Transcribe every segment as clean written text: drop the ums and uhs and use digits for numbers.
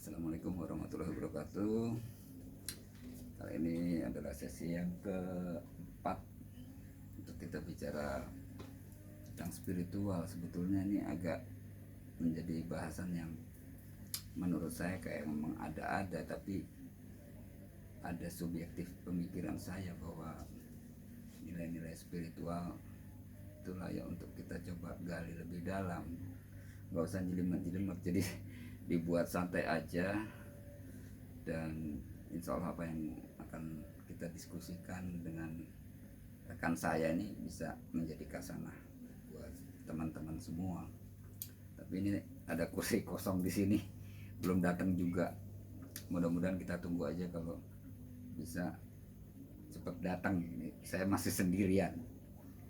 Assalamualaikum warahmatullahi wabarakatuh. Kali ini adalah sesi yang keempat untuk kita bicara tentang spiritual. Sebetulnya ini agak menjadi bahasan yang menurut saya kayak memang ada-ada, tapi ada subjektif pemikiran saya bahwa nilai-nilai spiritual itu layak untuk kita coba gali lebih dalam. Gak usah jelimet-jelimet, jadi dibuat santai aja, dan insya Allah apa yang akan kita diskusikan dengan rekan saya ini bisa menjadi kasanah buat teman-teman semua. Tapi ini ada kursi kosong di sini, belum datang juga. Mudah-mudahan kita tunggu aja, kalau bisa cepat datang. Ini saya masih sendirian.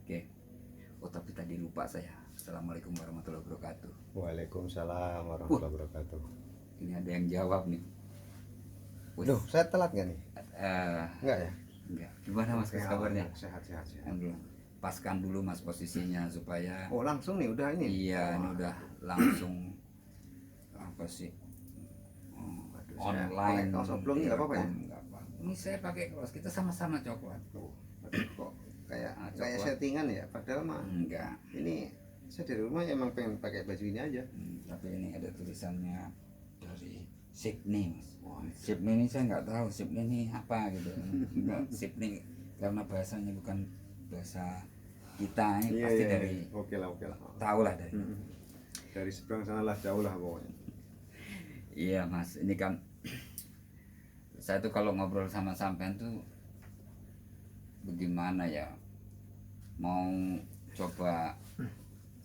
Oke. Oh, tapi tadi lupa saya. Assalamualaikum warahmatullahi wabarakatuh. Waalaikumsalam warahmatullahi wabarakatuh. Ini ada yang jawab nih. Duh, saya telat gak nih? Enggak ya? Enggak. Gimana Mas kabarnya? Sehat. Alhamdulillah. Paskan dulu Mas posisinya supaya. Oh, langsung nih udah ini. Iya, ini udah langsung apa sih? Online. Kaos oblong nggak apa-apa ya? Enggak apa. Ini saya pakai kaos, kita sama-sama coklat. Kok kayak coklat. settingan ya? Padahal mah Enggak. ini saya dari rumah emang pengen pakai baju ini aja. Tapi ini ada tulisannya dari Sydney Mas. Sydney ini saya nggak tahu Sydney ini apa gitu. Enggak, Sydney karena bahasanya bukan bahasa kita, ini pasti dari. Oke lah. Tahu lah dari. Dari seberang sana lah, jauh lah pokoknya. Iya Mas, ini kan saya tuh kalau ngobrol sama sampean tuh bagaimana ya, mau coba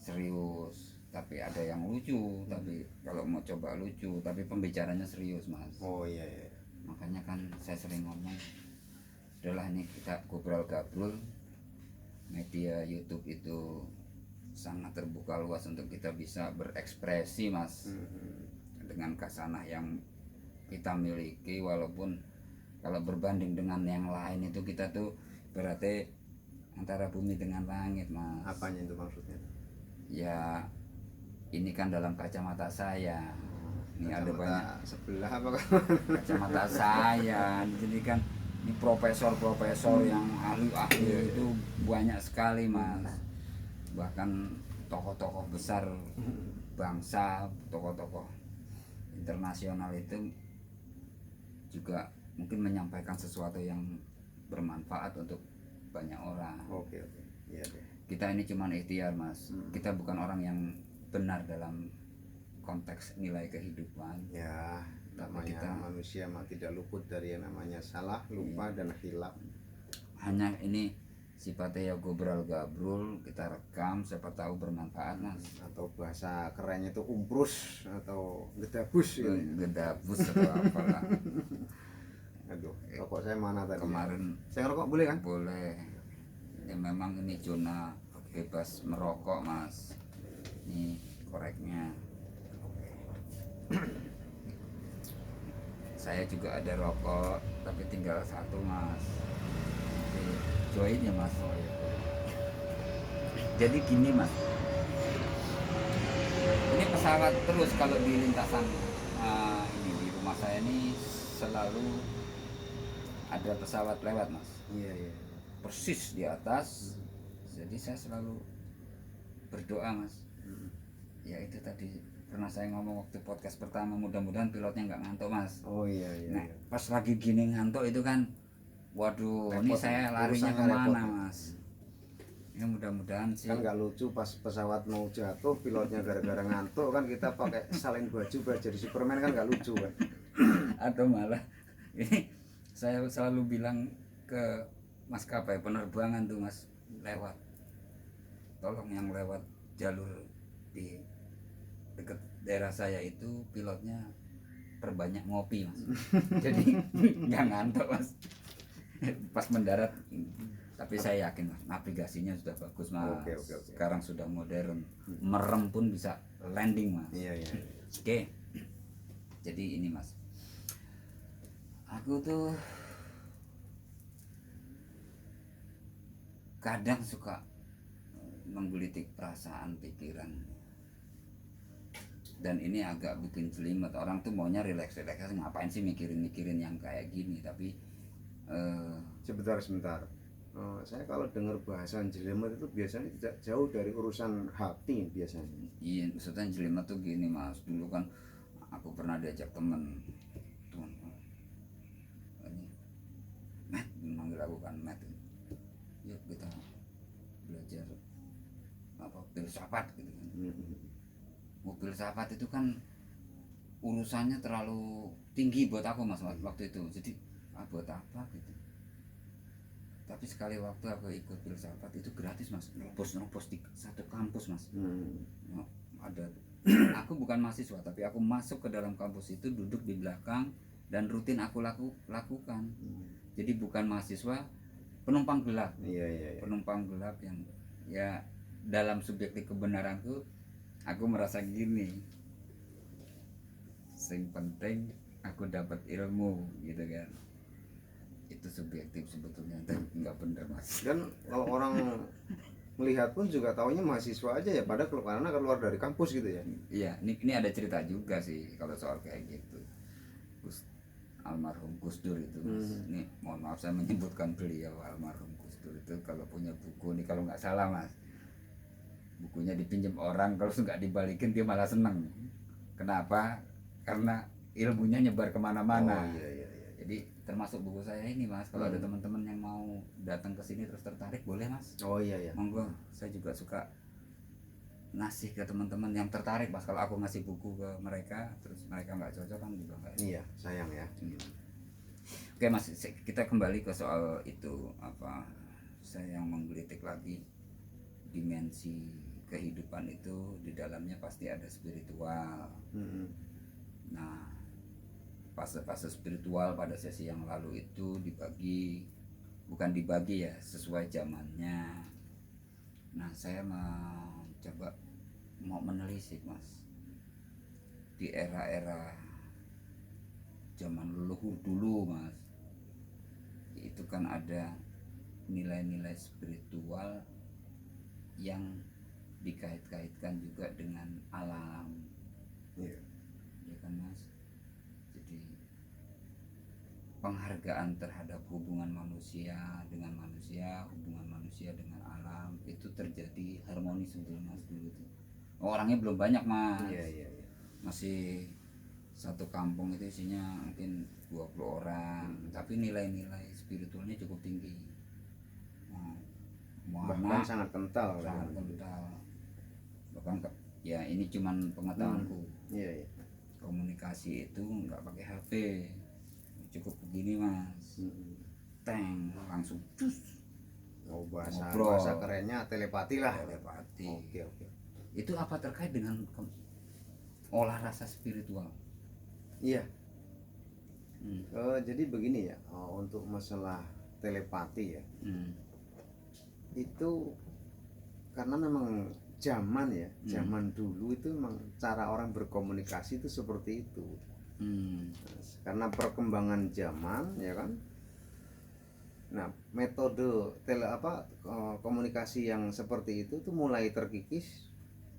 serius tapi ada yang lucu, tapi kalau mau coba lucu tapi pembicaranya serius Mas. Oh iya. Makanya kan saya sering ngomong, udahlah ini kita ngobrol-gabrol. Media YouTube itu sangat terbuka luas untuk kita bisa berekspresi Mas, dengan kasanah yang kita miliki. Walaupun kalau berbanding dengan yang lain itu kita tuh berarti antara bumi dengan langit Mas. Apanya itu maksudnya? Ya ini kan dalam kacamata saya. Ini ada banyak sebelah apa kan? kacamata saya. Jadi kan ini profesor yang ahli itu banyak sekali Mas. Bahkan tokoh-tokoh besar bangsa, tokoh-tokoh internasional itu juga mungkin menyampaikan sesuatu yang bermanfaat untuk banyak orang. Oke. Iya. Kita ini cuma ikhtiar Mas. Kita bukan orang yang benar dalam konteks nilai kehidupan. Ya, namanya kita manusia mah tidak luput dari yang namanya salah, lupa, dan hilaf. Hanya ini sifatnya ya gobrol-gabrol, kita rekam, siapa tahu bermanfaat Mas. Atau bahasa kerennya itu umprus atau gedabus gitu. Gedabus atau apalah. Aduh, rokok saya mana tadi? Kemarin saya ngerokok boleh kan? Boleh. Ya memang ini zona bebas merokok Mas. Ini koreknya. Saya juga ada rokok, tapi tinggal satu Mas. Jadi join ya Mas. Jadi gini Mas, ini pesawat terus kalau di lintasan ini di rumah saya ini selalu ada pesawat lewat Mas. Iya. Persis di atas. Jadi saya selalu berdoa Mas. Ya itu tadi pernah saya ngomong waktu podcast pertama, mudah-mudahan pilotnya nggak ngantuk Mas. Oh iya. Nah, pas lagi gini ngantuk itu kan, waduh, repot, ini saya larinya kemana Mas? Ya mudah-mudahan sih. Kan nggak lucu pas pesawat mau jatuh pilotnya gara-gara ngantuk, kan kita pakai salin baju jadi Superman, kan nggak lucu kan? Atau malah ini saya selalu bilang ke maskapai penerbangan tuh Mas, lewat, tolong yang lewat jalur di dekat daerah saya itu pilotnya perbanyak ngopi Mas. Jadi nggak ngantuk Mas pas mendarat. Tapi saya yakin Mas, navigasinya sudah bagus Mas. Oke. Sekarang sudah modern, merem pun bisa landing Mas. Iya. Oke. Jadi ini Mas, aku tuh kadang suka menggelitik perasaan, pikiran. dan ini agak bikin jelimet. Orang tuh maunya relax, ngapain sih mikirin yang kayak gini. Tapi Sebentar. Saya kalau dengar bahasan jelimet itu biasanya tidak jauh dari urusan hati biasanya. iya, maksudnya jelimet tuh gini mas. Dulu kan aku pernah diajak temen ini Matt, manggil aku kan Matt, yuk kita belajar apa filsafat gitu kan. Filsafat itu kan urusannya terlalu tinggi buat aku mas waktu itu. Jadi buat apa gitu. Tapi sekali waktu aku ikut filsafat itu gratis mas, nopos di satu kampus mas. Ada aku bukan mahasiswa tapi aku masuk ke dalam kampus itu, duduk di belakang dan rutin aku lakukan. Jadi bukan mahasiswa, penumpang gelap. Iya. Penumpang gelap yang ya dalam subjektif kebenaranku aku merasa gini, sing penting aku dapat ilmu gitu kan. Itu subjektif sebetulnya, tapi nggak benar mas. Dan kalau orang melihat pun juga taunya mahasiswa aja ya, padahal karena keluar dari kampus gitu ya. Iya, ini ada cerita juga sih kalau soal kayak gitu. Almarhum Gus Dur itu mas. Ini mohon maaf saya menyebutkan beliau, almarhum Gus Dur itu kalau punya buku nih, kalau nggak salah mas, bukunya dipinjam orang, kalau nggak dibalikin dia malah seneng. Kenapa? Karena ilmunya nyebar kemana-mana. Iya. Jadi termasuk buku saya ini mas, kalau ada teman-teman yang mau datang ke sini terus tertarik boleh mas. Iya. Monggo, saya juga suka ngasih ke teman-teman yang tertarik mas. Kalau aku ngasih buku ke mereka terus mereka nggak cocok kan juga nggak. Iya, sayang ya. Oke mas, kita kembali ke soal itu apa, saya yang menggelitik lagi dimensi kehidupan itu di dalamnya pasti ada spiritual. Nah, fase-fase spiritual pada sesi yang lalu itu bukan dibagi ya, sesuai zamannya. Nah, saya mau menelisik mas, di era-era zaman leluhur dulu mas, itu kan ada nilai-nilai spiritual yang dikait-kaitkan juga dengan alam. Iya. Ya kan mas, jadi penghargaan terhadap hubungan manusia dengan manusia, hubungan manusia dengan alam itu terjadi harmonis sebetulnya mas dulu tuh. Orangnya belum banyak mas. Iya. Masih satu kampung itu isinya mungkin 20 orang, tapi nilai-nilai spiritualnya cukup tinggi. Bahkan sangat kental. Bahkan ya ini cuman pengetahuanku. Iya. Komunikasi itu nggak pakai HP, cukup begini mas, teng langsung cus. Bahasa kerennya telepati lah. Telepati. Oke. Itu apa terkait dengan olah rasa spiritual? Iya. Jadi begini ya, untuk masalah telepati ya, itu karena memang zaman dulu itu memang cara orang berkomunikasi itu seperti itu. Karena perkembangan zaman ya kan. Nah, metode komunikasi yang seperti itu tuh mulai terkikis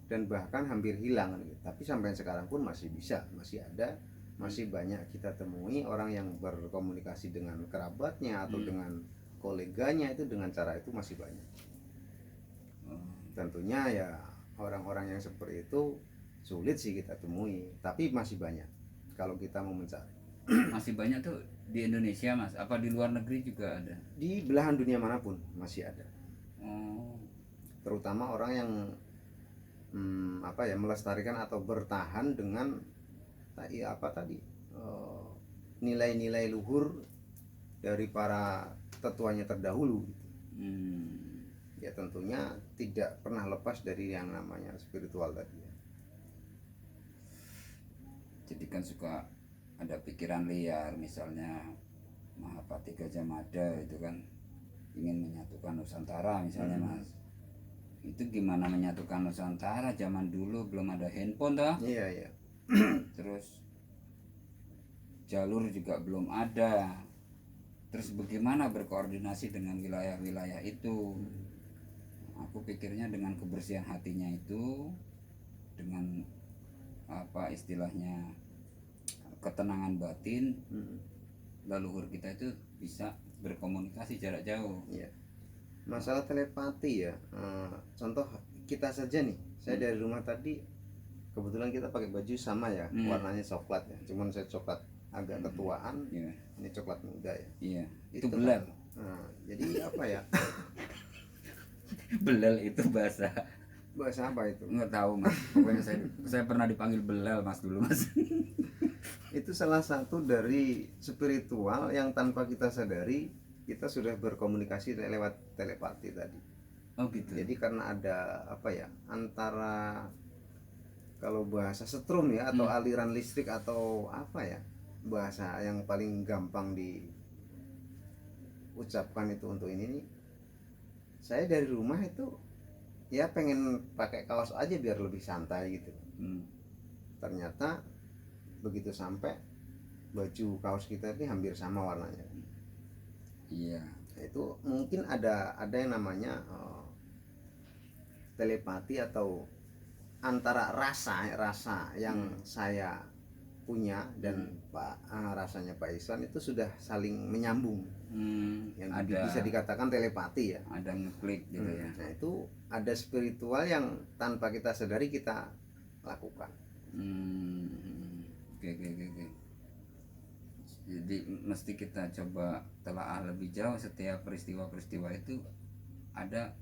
dan bahkan hampir hilang gitu. Tapi sampai sekarang pun masih ada, masih banyak kita temui orang yang berkomunikasi dengan kerabatnya atau dengan koleganya itu dengan cara itu masih banyak. Tentunya ya orang-orang yang seperti itu sulit sih kita temui, tapi masih banyak kalau kita mau mencari. Masih banyak tuh di Indonesia mas, apa di luar negeri juga ada? Di belahan dunia manapun masih ada. Terutama orang yang melestarikan atau bertahan dengan nilai-nilai luhur dari para tetuanya terdahulu gitu. Ya tentunya tidak pernah lepas dari yang namanya spiritual tadi ya. Jadi kan suka ada pikiran liar, misalnya Mahapati Gajah Mada itu kan ingin menyatukan Nusantara misalnya mas. Itu gimana menyatukan Nusantara, zaman dulu belum ada handphone toh. Iya. Terus jalur juga belum ada. Terus bagaimana berkoordinasi dengan wilayah-wilayah itu? Aku pikirnya dengan kebersihan hatinya itu, dengan apa istilahnya, ketenangan batin, Hmm. leluhur kita itu bisa berkomunikasi jarak jauh. Ya. Masalah telepati ya, contoh kita saja nih, saya dari rumah tadi kebetulan kita pakai baju sama ya, warnanya coklat ya, cuman saya coklat agak ketuaan, Iya. ini coklat muda ya. Iya, itu Itu belal. kan, jadi apa ya, Belal itu bahasa bahasa apa itu? nggak tahu mas, pokoknya saya pernah dipanggil belal mas dulu mas. Itu salah satu dari spiritual yang tanpa kita sadari kita sudah berkomunikasi lewat telepati tadi. Oh gitu. Jadi karena ada apa ya, antara kalau bahasa setrum ya, atau aliran listrik, atau apa ya, bahasa yang paling gampang diucapkan itu untuk ini nih, saya dari rumah itu ya pengen pakai kaos aja biar lebih santai gitu. Ternyata begitu sampai, baju kaos kita ini hampir sama warnanya. Iya. Itu mungkin ada yang namanya telepati, atau antara rasa yang saya punya dan rasanya Pak Ihsan itu sudah saling menyambung. Yang bisa dikatakan telepati ya. Ada ngeklik gitu ya. Nah itu ada spiritual yang tanpa kita sadari kita lakukan. Oke. Jadi mesti kita coba telaah lebih jauh, setiap peristiwa-peristiwa itu ada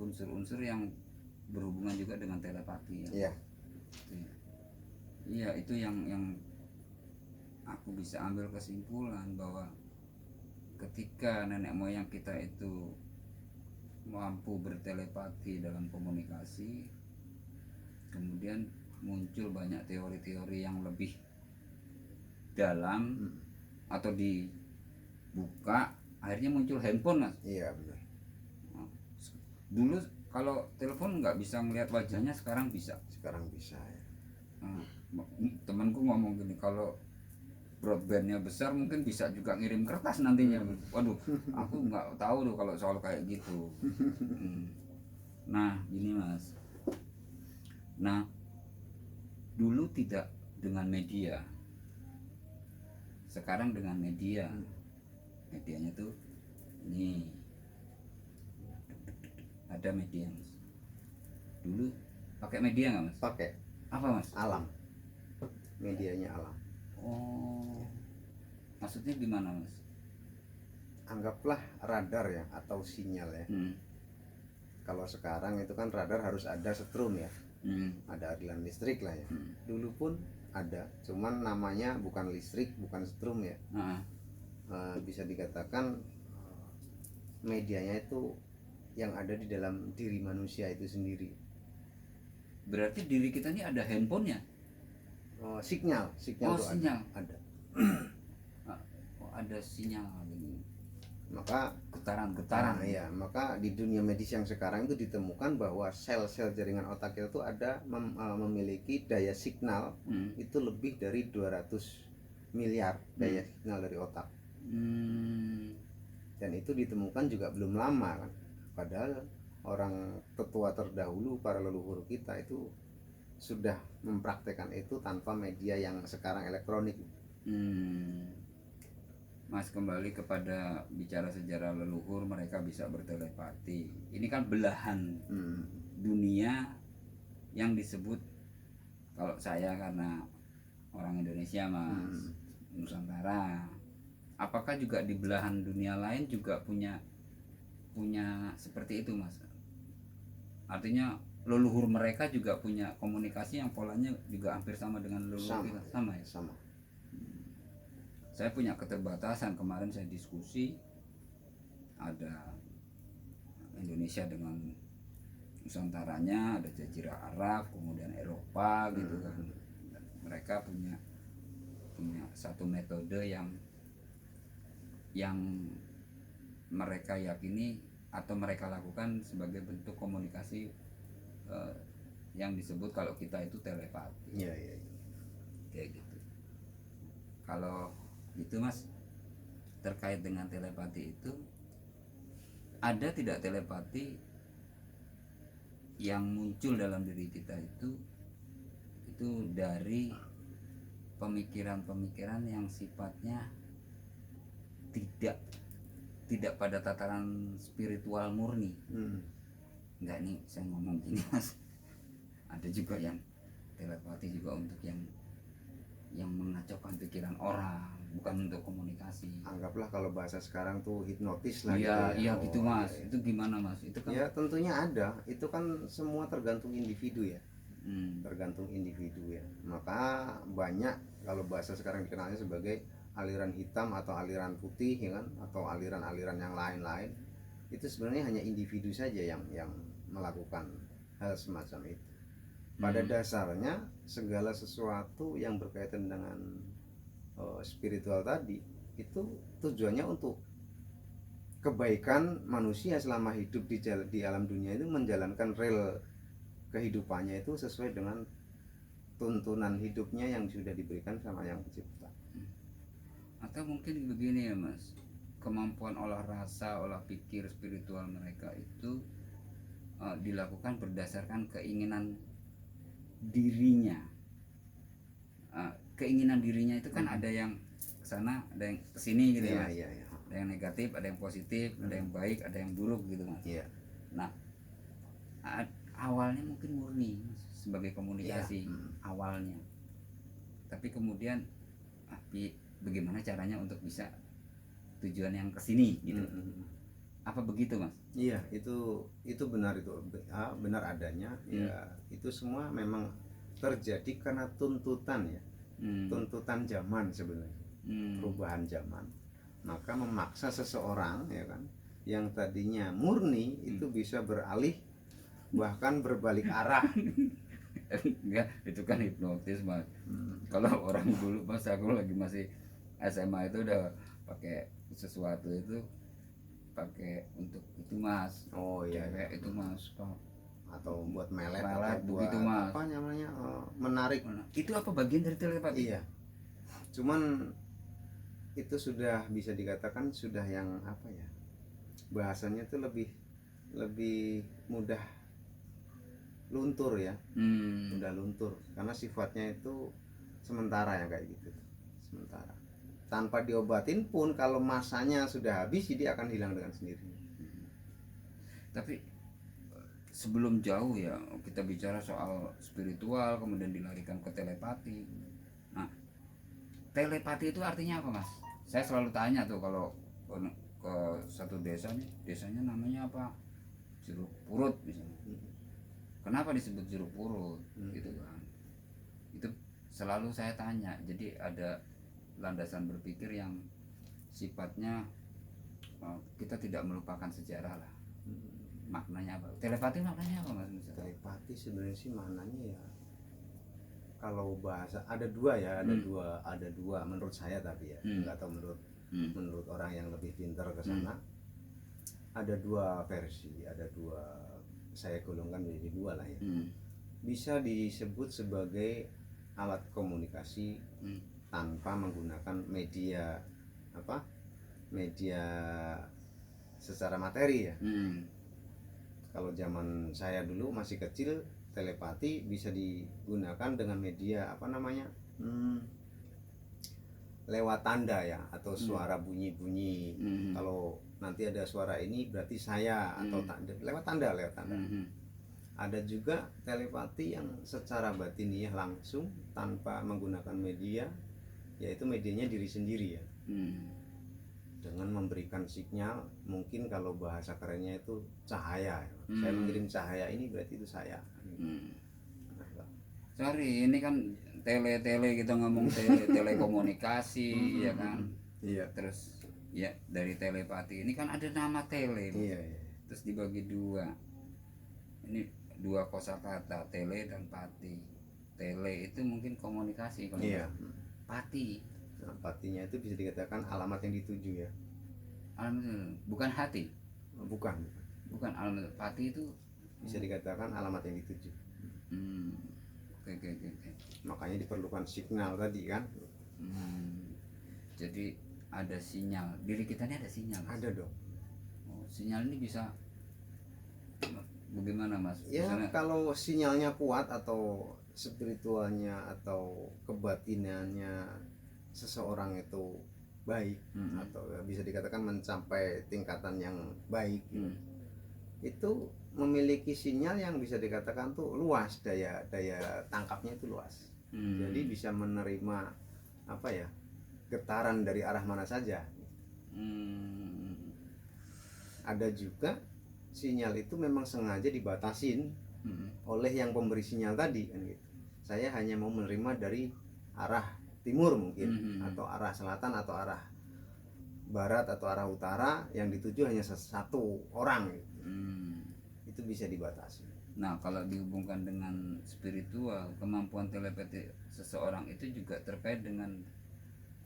unsur-unsur yang berhubungan juga dengan telepati ya. Iya. Iya, itu yang aku bisa ambil kesimpulan bahwa ketika nenek moyang kita itu mampu bertelepati dalam komunikasi, kemudian muncul banyak teori-teori yang lebih dalam atau dibuka, akhirnya muncul handphone mas. Iya benar. Dulu kalau telepon nggak bisa melihat wajahnya, sekarang bisa. Sekarang bisa ya. Temanku ngomong gini, kalau broadbandnya besar mungkin bisa juga ngirim kertas nantinya. Waduh, aku nggak tahu tuh kalau soal kayak gitu. Nah gini mas, nah dulu tidak dengan media, sekarang dengan media. Medianya tuh ini ada media mas. Dulu pakai media nggak mas? Pakai. Apa mas? Alam. Medianya alam. Oh, maksudnya gimana mas? Anggaplah radar ya, atau sinyal ya. Kalau sekarang itu kan radar harus ada setrum ya. Ada aliran listrik lah ya. Dulu pun ada, cuman namanya bukan listrik, bukan setrum ya. Bisa dikatakan medianya itu yang ada di dalam diri manusia itu sendiri. Berarti diri kita ini ada handphonenya? Sinyal Oh, tuh sinyal. ada. Ada sinyal ini. Maka Getaran. ya, maka di dunia medis yang sekarang itu ditemukan bahwa sel-sel jaringan otak kita itu ada memiliki daya signal itu lebih dari 200 miliar daya signal dari otak. Dan itu ditemukan juga belum lama kan. Padahal orang tetua terdahulu, para leluhur kita itu sudah mempraktekkan itu tanpa media yang sekarang elektronik. Mas, kembali kepada bicara sejarah leluhur, mereka bisa bertelepati. Ini kan belahan dunia yang disebut, kalau saya karena orang Indonesia mas, Nusantara. Apakah juga di belahan dunia lain juga punya seperti itu mas? Artinya leluhur mereka juga punya komunikasi yang polanya juga hampir sama dengan leluhur kita? Sama ya? Sama. Saya punya keterbatasan. Kemarin saya diskusi, ada Indonesia dengan Nusantaranya, ada Jazirah Arab, kemudian Eropa gitu kan. Mereka punya satu metode yang mereka yakini atau mereka lakukan sebagai bentuk komunikasi yang disebut kalau kita itu telepati. Iya. Kayak gitu. Kalau gitu mas, terkait dengan telepati itu, ada tidak telepati yang muncul dalam diri kita itu itu dari pemikiran-pemikiran yang sifatnya tidak tidak pada tataran spiritual murni. Enggak, nih saya ngomong gini Mas, ada juga yang telepati juga untuk yang mengacaukan pikiran orang, bukan untuk komunikasi. Anggaplah kalau bahasa sekarang tuh hipnotis lah. Iya, gitu ya. iya gitu Mas. Iya. Itu gimana Mas? Itu kan Ya tentunya ada, itu kan semua tergantung individu ya, Hmm. tergantung individu ya. Maka banyak kalau bahasa sekarang dikenalnya sebagai aliran hitam atau aliran putih ya kan, atau aliran-aliran yang lain-lain. Itu sebenarnya hanya individu saja yang melakukan hal semacam itu. Pada dasarnya segala sesuatu yang berkaitan dengan spiritual tadi itu tujuannya untuk kebaikan manusia selama hidup di alam dunia itu, menjalankan rel kehidupannya itu sesuai dengan tuntunan hidupnya yang sudah diberikan sama yang pencipta. Atau mungkin begini ya Mas, kemampuan olah rasa, olah pikir spiritual mereka itu dilakukan berdasarkan keinginan dirinya. Keinginan dirinya itu kan ada yang kesana, ada yang kesini gitu ya Mas. Iya. Ada yang negatif, ada yang positif, ada yang baik, ada yang buruk gitu Mas. Iya. Nah, awalnya mungkin murni Mas, sebagai komunikasi awalnya. Tapi kemudian bagaimana caranya untuk bisa tujuan yang kesini gitu. Apa begitu Mas? Iya, itu benar, itu benar adanya. Ya, itu semua memang terjadi karena tuntutan ya. Tuntutan zaman sebenarnya. Perubahan zaman. Maka memaksa seseorang ya kan, yang tadinya murni itu bisa beralih bahkan berbalik arah. Enggak, itu kan hipnotis Mas. Kalau orang dulu Mas, aku lagi masih SMA itu udah pakai sesuatu itu, pakai untuk itu Mas. Oh iya, cewek itu Mas, atau buat melet Melet, atau buat begitu, Mas. apa namanya, menarik. Itu apa bagian dari telepati? Iya, cuman itu sudah bisa dikatakan sudah yang apa ya, bahasanya itu lebih mudah luntur ya. Mudah luntur karena sifatnya itu sementara ya, kayak gitu, sementara. Tanpa diobatin pun kalau masanya sudah habis dia akan hilang dengan sendirinya. Tapi sebelum jauh ya kita bicara soal spiritual kemudian dilarikan ke telepati. Nah, telepati itu artinya apa Mas? Saya selalu tanya tuh kalau ke satu desa nih, desanya namanya apa? Jeruk Purut misalnya. Kenapa disebut jeruk purut gitu kan? Itu selalu saya tanya. Jadi ada landasan berpikir yang sifatnya kita tidak melupakan sejarah lah. Maknanya apa? Telepati maknanya apa Mas? Telepati sebenarnya sih maknanya ya, kalau bahasa ada dua ya, ada dua menurut saya, tapi ya nggak tahu menurut orang yang lebih pintar ke sana. Ada dua versi, ada dua, saya golongkan menjadi dua lah ya. Bisa disebut sebagai alat komunikasi tanpa menggunakan media secara materi ya. Kalau zaman saya dulu masih kecil, telepati bisa digunakan dengan media lewat tanda ya, atau suara bunyi-bunyi. Kalau nanti ada suara ini berarti saya, atau lewat tanda. Ada juga telepati yang secara batiniah langsung tanpa menggunakan media, yaitu medianya diri sendiri ya. Dengan memberikan sinyal, mungkin kalau bahasa kerennya itu cahaya. Saya mengirim cahaya ini berarti itu saya. Sorry, ini kan tele kita ngomong telekomunikasi ya kan. Iya. Terus ya dari telepati ini kan ada nama tele. Iya. Terus dibagi dua. Ini dua kosakata, tele dan pati. Tele itu mungkin komunikasi, kalau Iya. pati. Nah, patinya itu bisa dikatakan alamat yang dituju ya. Alamat bukan hati. Bukan. Bukan, alamat pati itu Bisa dikatakan alamat yang dituju. Oke. Makanya diperlukan signal tadi kan. Jadi ada sinyal. Diri kita ini ada sinyal Mas? Ada dong. Sinyal ini bisa bagaimana Mas? Ya Misalnya, kalau sinyalnya kuat atau spiritualnya atau kebatinannya seseorang itu baik, atau bisa dikatakan mencapai tingkatan yang baik gitu, itu memiliki sinyal yang bisa dikatakan tuh luas, daya tangkapnya itu luas. Jadi bisa menerima apa ya, getaran dari arah mana saja. Ada juga sinyal itu memang sengaja dibatasin oleh yang pemberi sinyal tadi kan gitu. Saya hanya mau menerima dari arah timur mungkin, atau arah selatan, atau arah barat, atau arah utara, yang dituju hanya satu orang gitu. Itu bisa dibatasi. Nah, kalau dihubungkan dengan spiritual, kemampuan telepati seseorang itu juga terkait dengan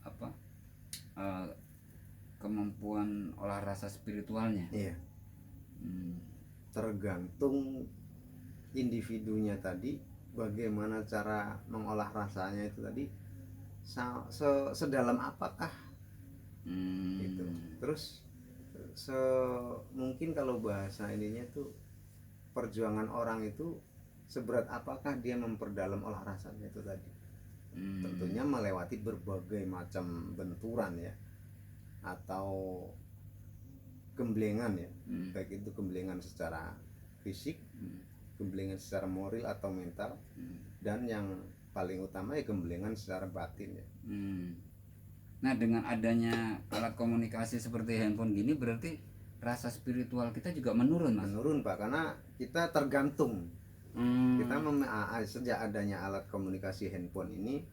apa? Kemampuan olah rasa spiritualnya. Iya. Tergantung individunya tadi, bagaimana cara mengolah rasanya itu tadi, sedalam apakah gitu. Terus mungkin kalau bahasa ininya tuh, perjuangan orang itu seberat apakah dia memperdalam olah rasanya itu tadi. Tentunya melewati berbagai macam benturan ya, atau gemblengan ya, baik itu gemblengan secara fisik, gemblengan secara moral atau mental, dan yang paling utama ya gemblengan secara batin ya. Nah, dengan adanya alat komunikasi seperti handphone gini, berarti rasa spiritual kita juga menurun, Mas? Menurun, Pak, karena kita tergantung. Kita sejak adanya alat komunikasi handphone ini,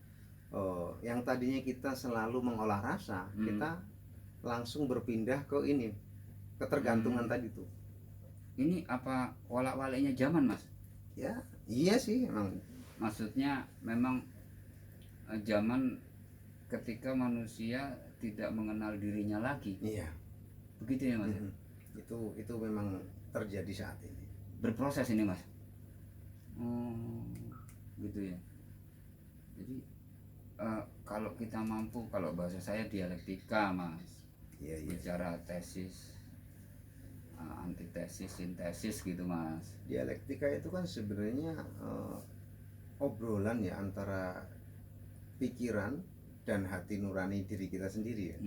yang tadinya kita selalu mengolah rasa, kita langsung berpindah ke ini, ketergantungan tadi tuh. Ini apa walak-waliknya zaman, Mas? Ya, iya sih emang. Maksudnya memang zaman ketika manusia tidak mengenal dirinya lagi. Iya. Begitu ya, Mas? Itu memang terjadi saat ini. Berproses ini, Mas. Gitu ya. Jadi kalau kita mampu, kalau bahasa saya dialektika, Mas. Iya. Bicara tesis, antitesis, sintesis gitu, Mas. Dialektika itu kan sebenarnya obrolan ya antara pikiran dan hati nurani diri kita sendiri ya.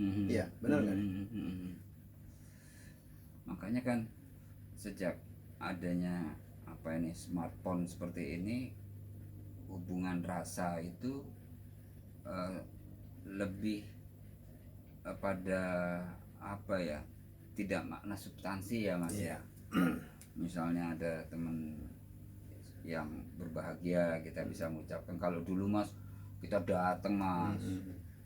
Iya, benar kan? Makanya kan sejak adanya smartphone seperti ini, hubungan rasa itu lebih pada apa ya, tidak makna substansi ya, Mas. Iya. Misalnya ada teman yang berbahagia, kita bisa mengucapkan. Kalau dulu, Mas, kita datang, Mas,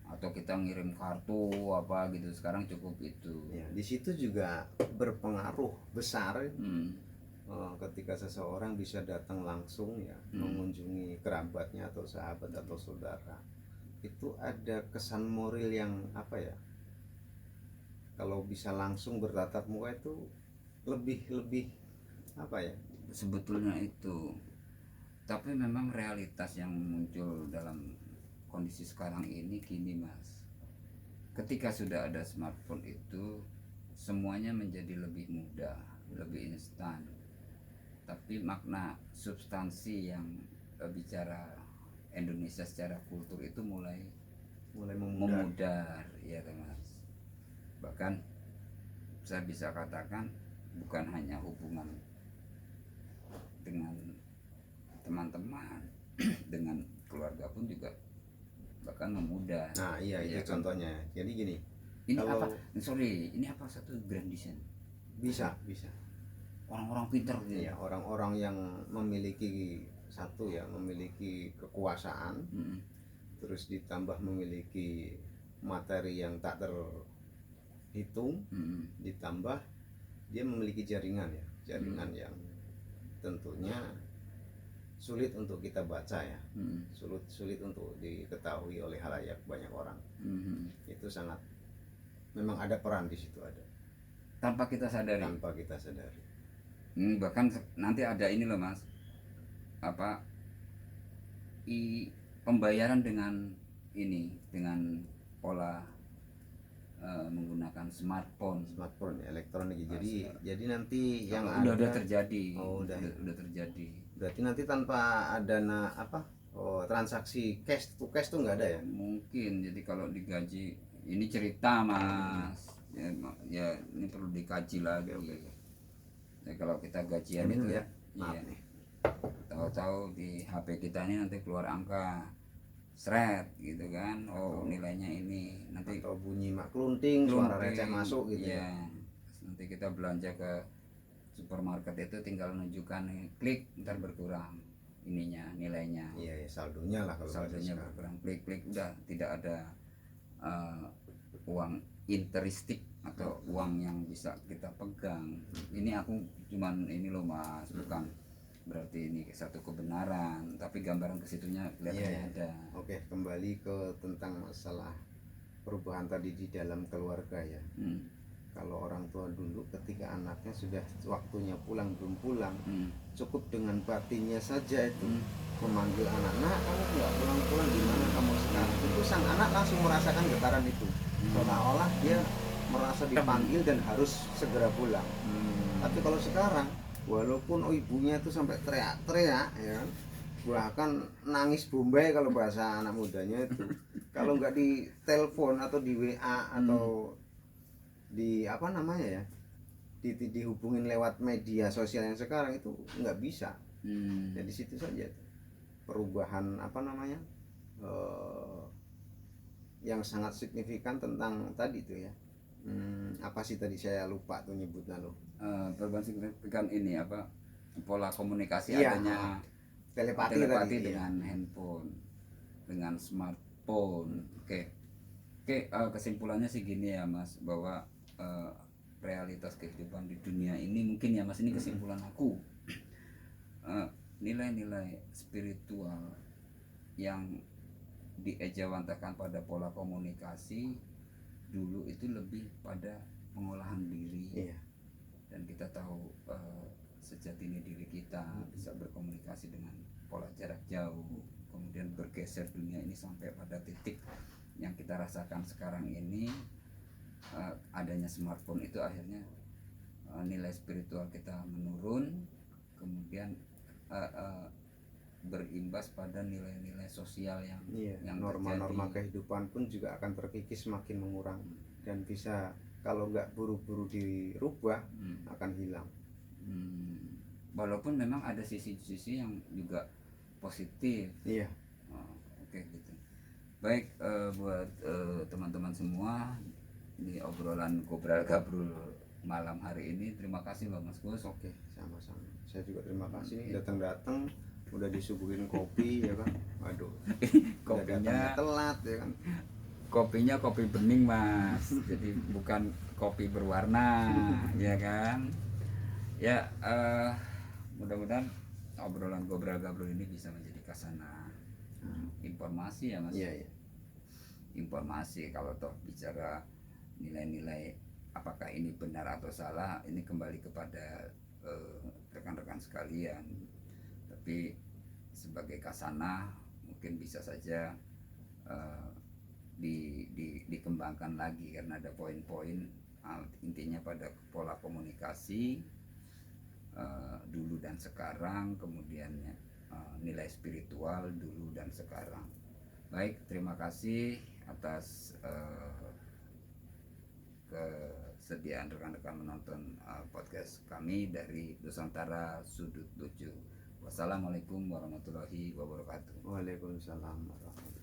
atau kita ngirim kartu apa gitu. Sekarang cukup itu ya. Di situ juga berpengaruh besar ketika seseorang bisa datang langsung ya, mengunjungi kerabatnya atau sahabat atau saudara. Itu ada kesan moral yang apa ya, kalau bisa langsung bertatap muka itu lebih apa ya, sebetulnya itu. Tapi memang realitas yang muncul dalam kondisi sekarang ini gini, Mas. Ketika sudah ada smartphone itu, semuanya menjadi lebih mudah, lebih instan. Tapi makna substansi yang bicara Indonesia secara kultur itu mulai memudar ya, Mas. Bahkan saya bisa katakan bukan hanya hubungan dengan teman-teman, dengan keluarga pun juga bahkan memudar. Nah iya, itu kan contohnya. Jadi gini, ini kalau ini apa satu grand design bisa orang-orang pintar gitu ya, orang-orang yang memiliki memiliki kekuasaan, terus ditambah memiliki materi yang tak terhitung, ditambah dia memiliki jaringan yang tentunya sulit untuk kita baca ya, sulit untuk diketahui oleh halayak banyak orang. Itu sangat, memang ada peran di situ, ada tanpa kita sadari. Bahkan nanti ada ini loh, Mas, pembayaran dengan pola menggunakan smartphone. Smartphone elektronik. Jadi nanti yang udah terjadi. udah terjadi. Berarti nanti tanpa ada transaksi cash to cash tuh nggak ada ya? Mungkin. Jadi kalau digaji, ini cerita Mas, ya ini perlu dikaji lagi. Ya, kalau kita gajian Ini itu ya, maaf iya, nih. tahu-tahu di HP kita ini nanti keluar angka seret gitu kan, nilainya ini, nanti Atau bunyi mak klunting, suara receh masuk gitu ya. Nanti kita belanja ke supermarket itu tinggal menunjukkan klik, ntar berkurang ininya, nilainya. Iya, saldonya lah kalau Saldonya berkurang, klik udah tidak ada uang interistik atau uang yang bisa kita pegang. Ini aku cuman ini loh Mas, bukan berarti ini satu kebenaran, tapi gambaran kesitunya kelihatannya ada. Oke, kembali ke tentang masalah perubahan tadi di dalam keluarga ya. Kalau orang tua dulu ketika anaknya sudah waktunya pulang belum pulang, cukup dengan batinnya saja itu memanggil anak, kamu nggak pulang-pulang, di mana kamu sekarang? Itu sang anak langsung merasakan getaran itu, seolah-olah dia merasa dipanggil dan harus segera pulang. Tapi kalau sekarang, walaupun ibunya itu sampai teriak-teriak ya, bahkan nangis bombay kalau bahasa anak mudanya itu, kalau nggak di telepon atau di WA atau di apa namanya ya, dihubungin lewat media sosial yang sekarang itu nggak bisa. Jadi situ saja perubahan apa namanya yang sangat signifikan tentang tadi itu ya. Apa sih tadi saya lupa tuh nyebutnya loh. Perubahan signifikan ini apa, pola komunikasi Iya, adanya telepati tadi, dengan handphone, dengan smartphone. Oke, kesimpulannya sih gini ya Mas, bahwa realitas kehidupan di dunia ini mungkin ya Mas, ini kesimpulan aku, nilai-nilai spiritual yang diejawantakan pada pola komunikasi dulu itu lebih pada pengolahan diri. Dan kita tahu sejatinya diri kita bisa berkomunikasi dengan pola jarak jauh, kemudian bergeser dunia ini sampai pada titik yang kita rasakan sekarang ini. Adanya smartphone itu akhirnya nilai spiritual kita menurun, kemudian berimbas pada nilai-nilai sosial yang norma-norma kehidupan pun juga akan terkikis semakin mengurang, dan bisa kalau nggak buru-buru dirubah akan hilang. Walaupun memang ada sisi-sisi yang juga positif. Oke, gitu. Baik, buat teman-teman semua di obrolan Gobral Gabrul malam hari ini, terima kasih Bang Mas Gus. Oke, sama-sama. Saya juga terima kasih datang-datang, udah disuguhin kopi ya kan. Waduh, kopinya telat ya kan. Kopinya kopi bening Mas, jadi bukan kopi berwarna ya kan. Ya, mudah-mudahan obrolan Gobral Gabrul ini bisa menjadi kasana informasi ya Mas. Iya. Informasi, kalau toh bicara nilai-nilai apakah ini benar atau salah, ini kembali kepada rekan-rekan sekalian. Tapi sebagai kasana mungkin bisa saja dikembangkan lagi, karena ada poin-poin intinya pada pola komunikasi dulu dan sekarang, kemudian nilai spiritual dulu dan sekarang. Baik, terima kasih atas kesediaan rekan-rekan menonton podcast kami dari Nusantara Sudut Lucu. Wassalamualaikum warahmatullahi wabarakatuh. Waalaikumsalam warahmatullahi wabarakatuh.